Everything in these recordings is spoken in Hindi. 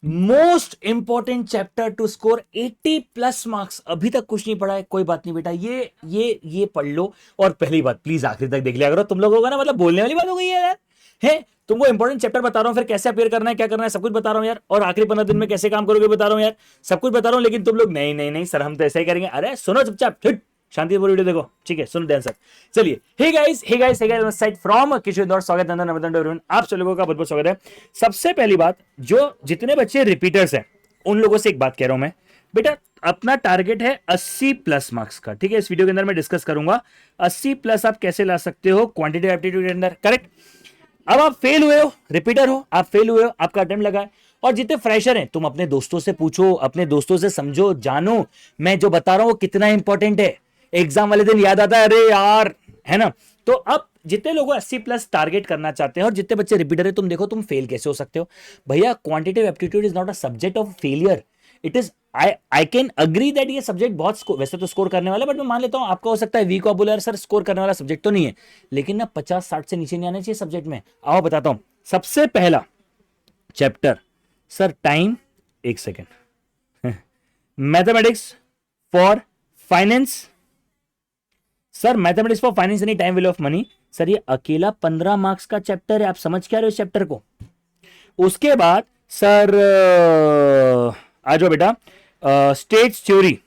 Most important chapter two score 80 plus marks. अभी तक कुछ नहीं पढ़ा है, कोई बात नहीं बेटा, ये पढ़ लो। और पहली बात प्लीज आखिरी तक देख लिया करो, तुम लोगों का ना मतलब बोलने वाली बात हो गई है यार। है, तुमको इंपॉर्टेंट चैप्टर बता रहा हूं, फिर कैसे अपेयर करना है, क्या करना है, सब कुछ बता रहा हूं यार। और आखिरी 15 दिन में कैसे काम करोगे बता रहा हूं यार, सब कुछ बता रहा हूं। लेकिन तुम लोग नहीं नहीं नहीं सर, हम तो ऐसा ही करेंगे। अरे सुनो चुपचाप, शांति पूरी वीडियो देखो, ठीक है, सुनो ध्यान से। चलिए, हे गाइस साइड फ्रॉम किशोर इंदौर, स्वागत है नमस्ते एवरीवन, आप सब लोगों का बहुत बहुत स्वागत है। सबसे पहली बात, जो जितने बच्चे रिपीटर्स हैं उन लोगों से एक बात कह रहा हूं मैं, बेटा अपना टारगेट है 80 प्लस मार्क्स का, ठीक है। इस वीडियो के अंदर मैं डिस्कस करूंगा 80 प्लस आप कैसे ला सकते हो क्वांटिटेटिव एप्टीट्यूड के अंदर, करेक्ट। अब आप फेल हुए हो, रिपीटर हो, आप फेल हुए हो, आपका अटेम्प्ट लगा है। और जितने फ्रेशर हैं, तुम अपने दोस्तों से पूछो, अपने दोस्तों से समझो, जानो मैं जो बता रहा हूं वो कितना इंपॉर्टेंट है। एग्जाम वाले दिन याद आता है, अरे यार, है ना। तो अब जितने लोग 80 प्लस टारगेट करना चाहते हैं और जितने बच्चे रिपीटर है, तुम देखो तुम फेल कैसे हो सकते हो भैया। Quantitative aptitude is not a subject of failure, it is, I can agree that ये सब्जेक्ट बहुत वैसे तो स्कोर करने वाला, बट मैं मान लेता हूं आपका हो सकता है वीक, बोला सर स्कोर करने वाला सब्जेक्ट तो नहीं है, लेकिन ना 50-60 से नीचे नहीं आना चाहिए सब्जेक्ट में। आओ बताता हूं। सबसे पहला चैप्टर, सर टाइम, एक second, mathematics for finance. Sir mathematics for finance यानी time value of money. Sir ये अकेला 15 मार्क्स का चैप्टर है, आप समझ क्या रहे हो इस चैप्टर को। उसके बाद सर आ जाओ बेटा, स्टेट्स थ्योरी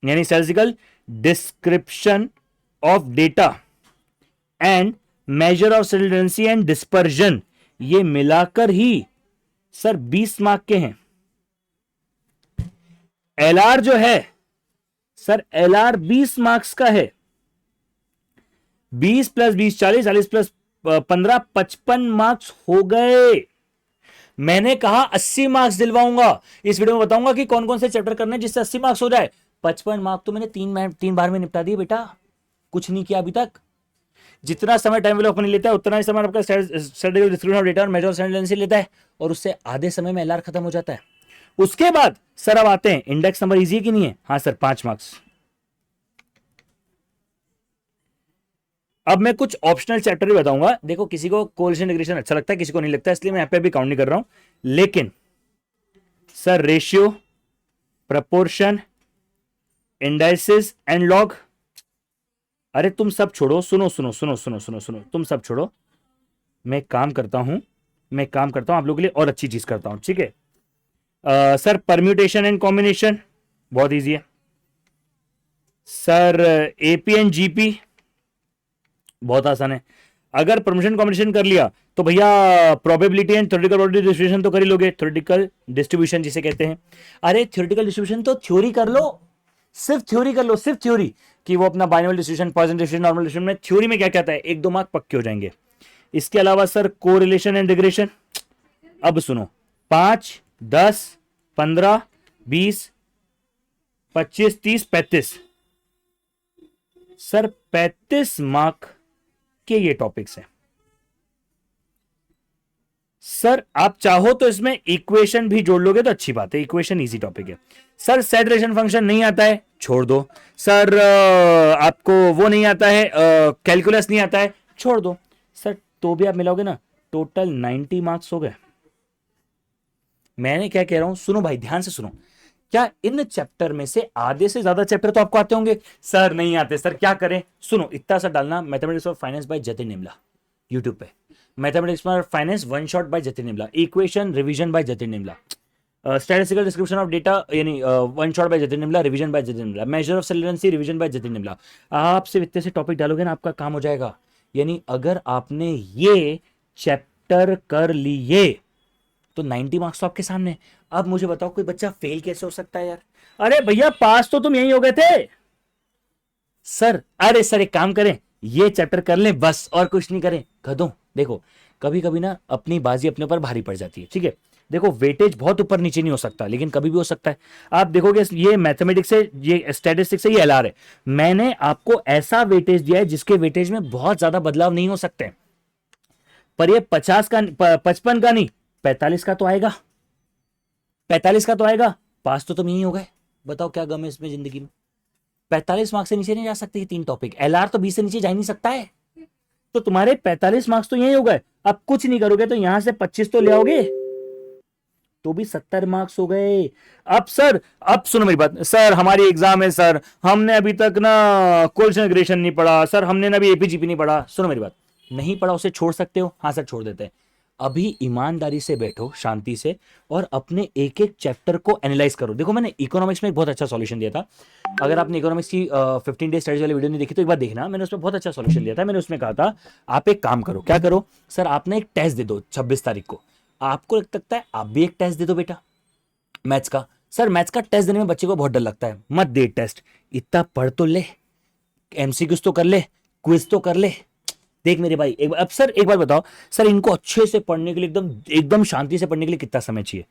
यानी statistical description of data and measure of redundancy and dispersion, ये मिलाकर ही सर 20 मार्क के हैं। एलआर जो है सर, एलआर 20 मार्क्स का है। 20 प्लस 20 40, 40 प्लस 15 55 मार्क्स हो गए। मैंने कहा 80 मार्क्स दिलवाऊंगा। इस वीडियो में बताऊंगा कि कौन कौन से चैप्टर करने हैं जिससे 80 मार्क्स हो जाए। 55 मार्क्स तो मैंने तीन बार में निपटा दिए बेटा, कुछ नहीं किया अभी तक। जितना समय टाइम वैल्यू ऑफ मनी लेता है उतना ही समय आपका स्टैटिस्टिकल डिस्क्रिप्शन ऑफ डेटा और मेजर ऑफ रिडंडेंसी लेता है, और उससे आधे समय में एलआर खत्म हो जाता है। उसके बाद सर अब आते हैं, इंडेक्स नंबर इजी है कि नहीं है। हाँ सर 5 मार्क्स। अब मैं कुछ ऑप्शनल चैप्टर भी बताऊंगा। देखो किसी को कोरिलेशन रिग्रेशन अच्छा लगता है, किसी को नहीं लगता, इसलिए मैं यहां पे भी काउंट नहीं कर रहा हूं। लेकिन sir ratio, proportion, indices and log, अरे तुम सब छोड़ो, सुनो सुनो सुनो सुनो सुनो सुनो, तुम सब छोड़ो। मैं काम करता हूं आप लोगों के लिए और अच्छी चीज करता हूं, ठीक है। सर परम्यूटेशन एंड कॉम्बिनेशन बहुत इजी है। सर एपी एंड जीपी बहुत आसान है। अगर परम्यूटेशन कॉम्बिनेशन कर लिया तो भैया probability and theoretical probability distribution तो कर ही लोगे, थ्योरेटिकल डिस्ट्रीब्यूशन जिसे कहते हैं। अरे थ्योरेटिकल डिस्ट्रीब्यूशन तो थ्योरी कर लो, सिर्फ थ्योरी कर लो, सिर्फ थ्योरी कि वो अपना binomial distribution, Poisson distribution, normal distribution में थ्योरी में क्या कहता है, 1-2 मार्क पक्के हो जाएंगे। इसके अलावा सर कोरिलेशन एंड रिग्रेशन, अब सुनो, 5, 10, 15, 20, 25, 30, 35, सर 35 मार्क के ये टॉपिक्स हैं। सर आप चाहो तो इसमें इक्वेशन भी जोड़ लोगे तो अच्छी बात है, इक्वेशन इजी टॉपिक है। सर सेट रेशन फंक्शन नहीं आता है, छोड़ दो। सर आपको वो नहीं आता है, कैलकुलस नहीं आता है, छोड़ दो। सर तो भी आप मिलाओगे ना, टोटल 90 मार्क्स हो गए। मैंने क्या कह रहा हूं, सुनो भाई ध्यान से सुनो। क्या इन चैप्टर में से आधे से ज्यादा चैप्टर तो आपको आते होंगे। सर नहीं आते, सर क्या करें, सुनो इतना सा डालना, mathematics of finance by Jatin Nimla YouTube पे, mathematics of finance one shot by Jatin Nimla, equation revision by Jatin Nimla, statistical description of data यानी one shot by Jatin Nimla, revision by Jatin Nimla, measure of सलिडेंसी रिवीजन बाय जतिन निमला। आप सिर्फ इतने से टॉपिक डालोगे ना, आपका काम हो जाएगा। यानी अगर आपने ये चैप्टर कर लिए तो 90 मार्क्स तो आपके सामने। अब मुझे बताओ कोई बच्चा फेल कैसे हो सकता है यार। अरे भैया पास तो तुम यही हो गए थे सर। अरे सर एक काम करें, ये चैप्टर कर लें बस, और कुछ नहीं करें। गधों देखो, कभी कभी ना अपनी बाजी अपने ऊपर भारी पड़ जाती है, ठीक है। देखो वेटेज बहुत ऊपर नीचे नहीं हो सकता, लेकिन कभी भी हो सकता है। आप देखोगे ये मैथमेटिक्स से, ये स्टैटिस्टिक्स से, ये एलआर है। मैंने आपको ऐसा वेटेज दिया है जिसके वेटेज में बहुत ज्यादा बदलाव नहीं हो सकते, पर ये 50 का 55 का नहीं, 45 का तो आएगा, 45 का तो आएगा। पास तो तुम यही हो गए, बताओ क्या गम है इसमें जिंदगी में। 45 मार्क्स से नीचे नहीं जा सकते ये 3 टॉपिक, एलआर तो 20 से नीचे जा ही नहीं सकता है। तो तुम्हारे 45 मार्क्स तो यही हो गए। अब कुछ नहीं करोगे तो यहां से 25 तो ले आओगे, तो भी 70 मार्क्स हो गए। अब सर, अब सुनो मेरी बात सर, हमारी एग्जाम है सर, हमने अभी तक ना कोल्ड ग्रेशन नहीं पढ़ा सर, हमने ना अभी एपीजीपी नहीं पढ़ा। सुनो मेरी बात, नहीं पढ़ा उसे छोड़ सकते हो, हाँ सर छोड़ देते हैं। अभी ईमानदारी से बैठो शांति से और अपने एक एक चैप्टर को एनालाइज करो। देखो मैंने इकोनॉमिक्स में एक बहुत अच्छा सॉल्यूशन दिया था। अगर आपने इकोनॉमिक्स की 15 डे स्टडीज वाली वीडियो नहीं देखी तो एक बार देखना, मैंने उसमें बहुत अच्छा सॉल्यूशन दिया था। मैंने उसमें कहा था आप एक काम करो, क्या करो सर, आपने एक टेस्ट दे दो 26 तारीख को। आपको लगता है आप भी एक टेस्ट दे दो बेटा मैथ्स का। सर मैथ्स का टेस्ट देने में बच्चे को बहुत डर लगता है, मत दे टेस्ट, इतना पढ़ तो ले, एमसीक्यूज तो कर ले, क्विज तो कर ले। देख मेरे भाई एक, अब सर एक बार बताओ सर, इनको अच्छे से पढ़ने के लिए एकदम एकदम शांति से पढ़ने के लिए कितना समय चाहिए?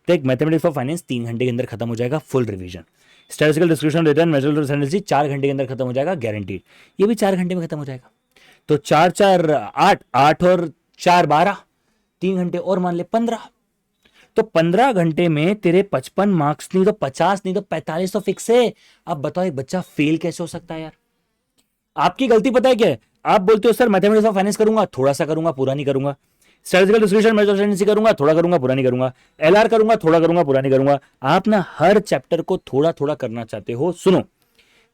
देख मैथमेटिक्स फॉर फाइनेंस 3 घंटे के अंदर खत्म हो जाएगा, full revision. Statistical description return मेजरल sentence 4 घंटे के अंदर खत्म हो जाएगा, गारंटीड। ये भी 4 घंटे में खत्म हो जाएगा। तो 4 4 8, 8 और 4 12, 3 घंटे और मान ले 15। तो 15 घंटे में तेरे 55 मार्क्स नहीं तो 50 नहीं तो 45 तो फिक्स है। अब बताओ एक बच्चा फेल कैसे हो सकता है यार? आपकी गलती पता है क्या है? आप बोलते हो सर मैथमेटिक्स ऑफ फाइनेंस करूंगा, थोड़ा सा करूंगा, पूरा नहीं करूंगा। स्टैटिस्टिकल डिस्ट्रीब्यूशन मेजरल सेंटेंस करूंगा, थोड़ा करूंगा, पूरा नहीं करूंगा। एलआर करूंगा, थोड़ा करूंगा, पूरा नहीं करूंगा। आप ना हर चैप्टर को थोड़ा थोड़ा करना चाहते हो। सुनो,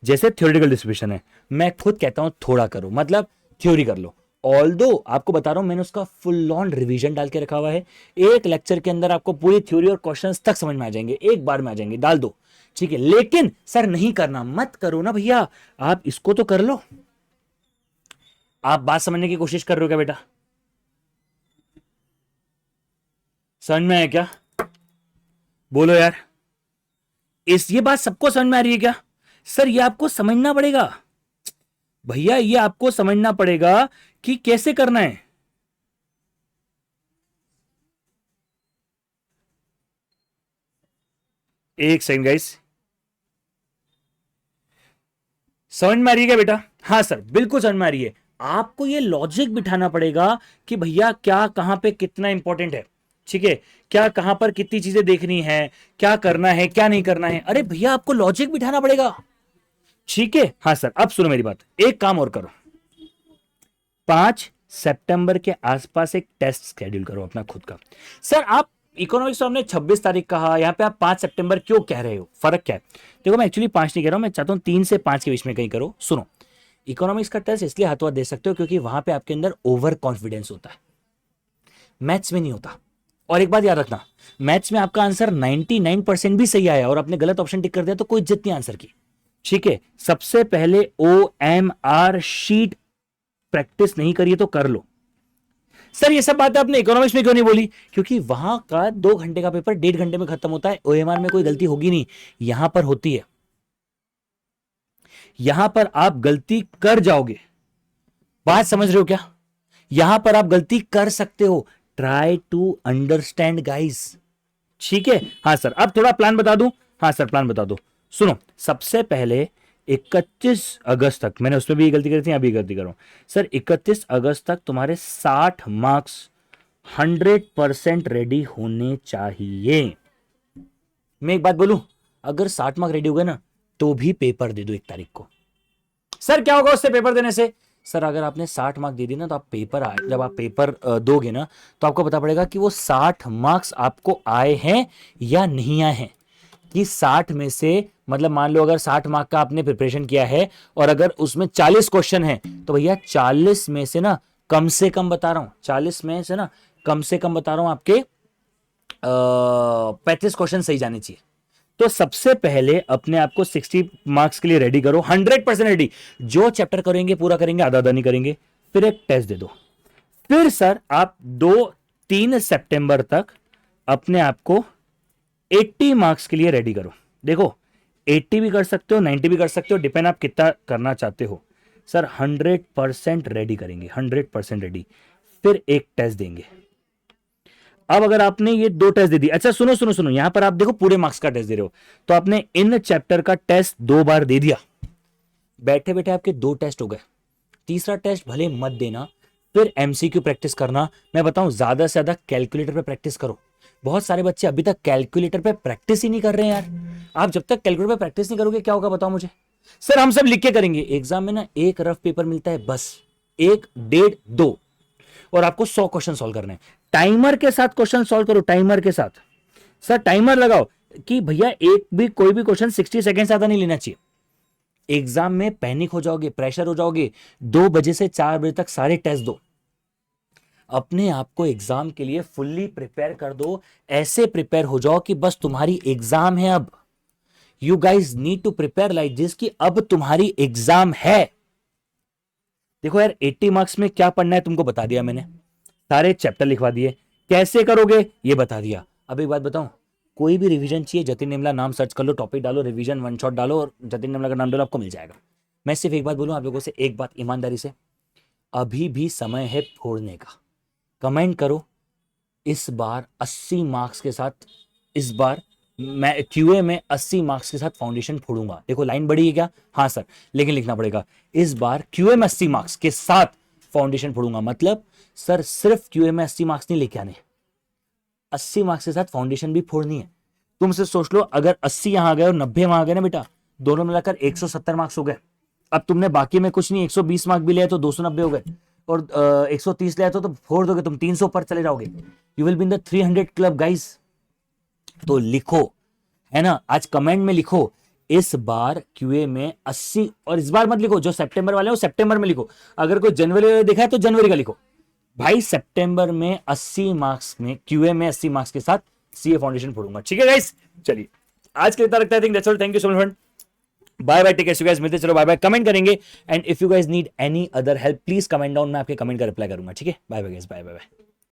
जैसे थ्योरेटिकल डिस्ट्रीब्यूशन है, मैं खुद कहता हूं थोड़ा करो, मतलब थ्योरी कर लो। ऑल्दो आपको बता रहा हूं मैंने उसका फुल ऑन रिवीजन डाल के रखा हुआ है। एक लेक्चर के अंदर आपको पूरी थ्योरी और क्वेश्चंस तक समझ में आ जाएंगे, एक बार में आ जाएंगे, डाल दो, ठीक है। लेकिन सर नहीं करना, मत करो ना भैया, आप इसको तो कर लो। आप बात समझने की कोशिश कर रहे हो क्या बेटा? समझ में आया क्या? बोलो यार, ये बात सबको समझ में आ रही है क्या? सर ये आपको समझना पड़ेगा भैया, ये आपको समझना पड़ेगा कि कैसे करना है। एक सेकंड गाइस, समझ में आ रही है क्या बेटा? हाँ सर बिल्कुल समझ में आ रही है। आपको ये लॉजिक बिठाना पड़ेगा कि भैया क्या कहां पे कितना इंपॉर्टेंट है, ठीक है, क्या कहां पर कितनी चीजें देखनी है, क्या करना है क्या नहीं करना है। अरे भैया आपको लॉजिक बिठाना पड़ेगा, ठीक है। हाँ सर अब सुनो मेरी बात, एक काम और करो, 5 सितंबर के आसपास एक टेस्ट शेड्यूल करो अपना खुद का। सर आप इकोनॉमिक्स तो हमने 26 तारीख कहा, यहां पे आप 5 सितंबर क्यों कह रहे हो, फर्क क्या है? देखो मैं एक्चुअली 5 नहीं कह रहा हूं, मैं चाहता हूं 3 से 5 के बीच में कहीं करो। सुनो, इकोनॉमिक्स का टेस्ट इसलिए हाथों हाथ दे सकते हो क्योंकि वहां पे आपके अंदर ओवर कॉन्फिडेंस होता है, मैथ्स में नहीं होता। और एक बात याद रखना, मैथ्स में आपका आंसर 99% भी सही आया और आपने गलत ऑप्शन टिक कर दिया तो कोई इज्जत नहीं आंसर की, ठीक है। सबसे पहले OMR शीट प्रैक्टिस नहीं करिए तो कर लो। सर ये सब बातें आपने इकोनॉमिक्स में क्यों नहीं बोली? क्योंकि वहां का 2 घंटे का पेपर 1.5 घंटे में खत्म होता है, OMR में कोई गलती होगी नहीं, यहां पर होती है। यहां पर आप गलती कर जाओगे, बात समझ रहे हो क्या? यहां पर आप गलती कर सकते हो, ट्राई टू अंडरस्टैंड गाइस, ठीक है। हाँ सर अब थोड़ा प्लान बता दूं, हाँ सर प्लान बता दो। सुनो, सबसे पहले 31 अगस्त तक, मैंने उसमें भी गलती करी थी, अभी गलती कर रहा हूं सर, 31 अगस्त तक तुम्हारे 60 मार्क्स 100% रेडी होने चाहिए। मैं एक बात बोलूं, अगर 60 मार्क रेडी हो गए ना तो भी पेपर दे दो 1 तारीख को। सर क्या होगा उससे पेपर देने से? सर अगर आपने 60 मार्क दे दी ना तो आप पेपर आए, जब आप पेपर दोगे ना तो आपको पता पड़ेगा कि वो 60 मार्क्स आपको आए हैं या नहीं आए हैं। कि 60 में से मतलब मान लो अगर 60 मार्क का आपने प्रिपरेशन किया है और अगर उसमें 40 क्वेश्चन है तो भैया 40 में से ना कम से कम बता रहा हूं, 40 में से ना कम से कम बता रहा हूं आपके 35 क्वेश्चन सही जाने चाहिए। तो सबसे पहले अपने आप को 60 मार्क्स के लिए रेडी करो, 100% रेडी। जो चैप्टर करेंगे पूरा करेंगे, आधा आधा नहीं करेंगे। फिर एक टेस्ट दे दो। फिर सर आप 2-3 सितंबर तक अपने आप को 80 मार्क्स के लिए रेडी करो। देखो 80 भी कर सकते हो, 90 भी कर सकते हो, डिपेंड आप कितना करना चाहते हो। सर 100% रेडी करेंगे, 100% रेडी। फिर एक टेस्ट देंगे। अब अगर आपने ये 2 टेस्ट दे दी, अच्छा सुनो सुनो सुनो, यहां पर आप देखो पूरे मार्क्स का टेस्ट दे रहे हो, तो आपने इन चैप्टर का टेस्ट 2 बार दे दिया, बैठे बैठे आपके 2 टेस्ट हो गए। तीसरा टेस्ट भले मत देना, फिर एमसीक्यू प्रैक्टिस करना। मैं बताऊं ज्यादा से ज्यादा कैलकुलेटर पे प्रैक्टिस करो। बहुत सारे बच्चे अभी तक कैलकुलेटर पे प्रैक्टिस ही नहीं कर रहे हैं यार। आप जब तक कैलकुलेटर पे प्रैक्टिस नहीं करोगे क्या होगा बताओ मुझे? सर हम सब लिख के करेंगे, एग्जाम में ना एक रफ पेपर मिलता है बस, 1, 1.5, 2, और आपको 100 क्वेश्चन सॉल्व करने हैं। टाइमर के साथ क्वेश्चन सॉल्व करो, टाइमर के साथ। सर टाइमर लगाओ कि भैया एक भी कोई भी क्वेश्चन 60 सेकंड ज्यादा नहीं लेना चाहिए। एग्जाम में पैनिक हो जाओगे, प्रेशर हो जाओगे, 2 बजे से 4 बजे तक सारे टेस्ट दो, अपने आप को एग्जाम के लिए फुल्ली प्रिपेयर कर दो। ऐसे प्रिपेयर हो जाओ कि बस तुम्हारी एग्जाम है अब। You guys need to prepare like this कि अब तुम्हारी एग्जाम है। देखो यार 80 मार्क्स में क्या पढ़ना है तुमको बता दिया मैंने, सारे चैप्टर लिखवा दिए, कैसे करोगे ये बता दिया। अब एक बात बताऊं, कोई भी रिवीजन चाहिए, जतिन निमला नाम सर्च कर लो, टॉपिक डालो, रिवीजन वन शॉट डालो और जतिन निमला का नाम डालो, आपको मिल जाएगा। मैं सिर्फ एक बात बोलूं आप लोगों से, एक बात ईमानदारी से, अभी भी समय है फोड़ने का। कमेंट करो इस बार 80 मार्क्स के साथ, इस बार मैं क्यूए में 80 मार्क्स के साथ फाउंडेशन फोड़ूंगा। देखो लाइन बड़ी है क्या, हाँ सर, लेकिन लिखना पड़ेगा इस बार क्यूए में 80 मार्क्स के साथ फाउंडेशन फोड़ूंगा। मतलब सर सिर्फ क्यूए में 80 मार्क्स नहीं लेके आने, 80 मार्क्स के साथ फाउंडेशन भी फोड़नी है। तुमसे सोच लो अगर 80 यहां आ गए और 90 वहां आ गए ना बेटा, दोनों मिलाकर 170 मार्क्स हो गए। अब तुमने बाकी में कुछ नहीं, 120 मार्क भी लिया तो 290 हो गए, और 130 लिया तो फोड़ दोगे तुम, 300 पर चले जाओगे। You will be in the 300 club guys. तो लिखो, है ना, आज कमेंट में लिखो इस बार क्यूए में 80, और इस बार मत लिखो जो सितंबर वाले हो सितंबर में लिखो, अगर कोई जनवरी में देखा है तो जनवरी का लिखो। भाई सितंबर में 80 मार्क्स में क्यूए में 80 मार्क्स के साथ सीए फाउंडेशन फोड़ूंगा। ठीक है गाइस, चलिए आज के लिए इतना रखता है। Think that's all, thank you so much, bye bye, take care, guys मिलते, चलो बाय बाय। कमेंट करेंगे and if you guys need any other help please comment down, मैं आपके कमेंट का रिप्लाई करूंगा। ठीक है, bye bye guys, bye bye.